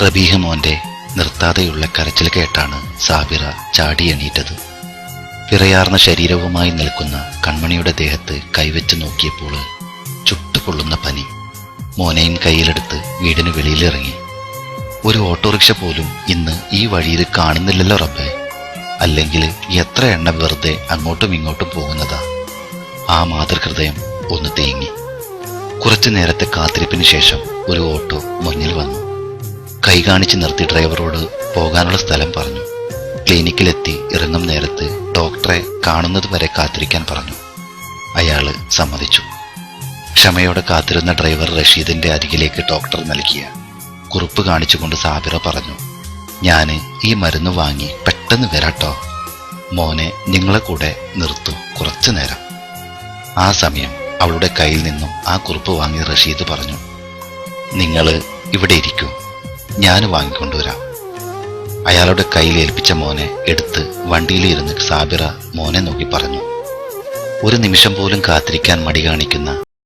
റബീഹ മോന്റെ നിർത്താതെയുള്ള കരച്ചിൽ കേട്ടാണ് സാബിറ ചാടി എണീറ്റത്. വിറയാർന്ന ശരീരവുമായി നിൽക്കുന്ന കൺമണിയുടെ ദേഹത്ത് കൈവച്ച് നോക്കിയപ്പോൾ ചുട്ടുപൊള്ളുന്ന പനി. മോനെയും കയ്യിലെടുത്ത് വീടിന് വെളിയിലിറങ്ങി. ഒരു ഓട്ടോറിക്ഷ പോലും ഇന്ന് ഈ വഴിയിൽ കാണുന്നില്ലല്ലോ റബ്ബേ. അല്ലെങ്കിൽ എത്ര എണ്ണ വെറുതെ അങ്ങോട്ടും ഇങ്ങോട്ടും പോകുന്നതാ. ആ മാതൃഹൃദയം ഒന്ന് തേങ്ങി. കുറച്ചു നേരത്തെ കാത്തിരിപ്പിന് ശേഷം ഒരു ഓട്ടോ മുന്നിൽ വന്നു. കൈ കാണിച്ച് നിർത്തി ഡ്രൈവറോട് പോകാനുള്ള സ്ഥലം പറഞ്ഞു. ക്ലിനിക്കിലെത്തി ഇറങ്ങും നേരത്ത് ഡോക്ടറെ കാണുന്നത് വരെ കാത്തിരിക്കാൻ പറഞ്ഞു. അയാള് സമ്മതിച്ചു. ക്ഷമയോടെ കാത്തിരുന്ന ഡ്രൈവർ റഷീദിന്റെ അരികിലേക്ക് ഡോക്ടർ നൽകിയ കുറിപ്പ് കാണിച്ചുകൊണ്ട് സാബിറ പറഞ്ഞു, ഞാന് ഈ മരുന്ന് വാങ്ങി പെട്ടെന്ന് വരാട്ടോ. മോനെ നിങ്ങളെ കൂടെ നിർത്തൂ കുറച്ചു നേരം. ആ സമയം അവളുടെ കയ്യിൽ നിന്നും ആ കുറിപ്പ് വാങ്ങി റഷീദ് പറഞ്ഞു, നിങ്ങള് ഇവിടെ ഇരിക്കൂ, ഞാൻ വാങ്ങിക്കൊണ്ടുവരാം. അയാളുടെ കയ്യിൽ ഏൽപ്പിച്ച മോനെ എടുത്ത് വണ്ടിയിലിരുന്ന് സാബിറ മോനെ നോക്കി പറഞ്ഞു. ഒരു നിമിഷം പോലും കാത്തിരിക്കാൻ മടി കാണിക്കുന്ന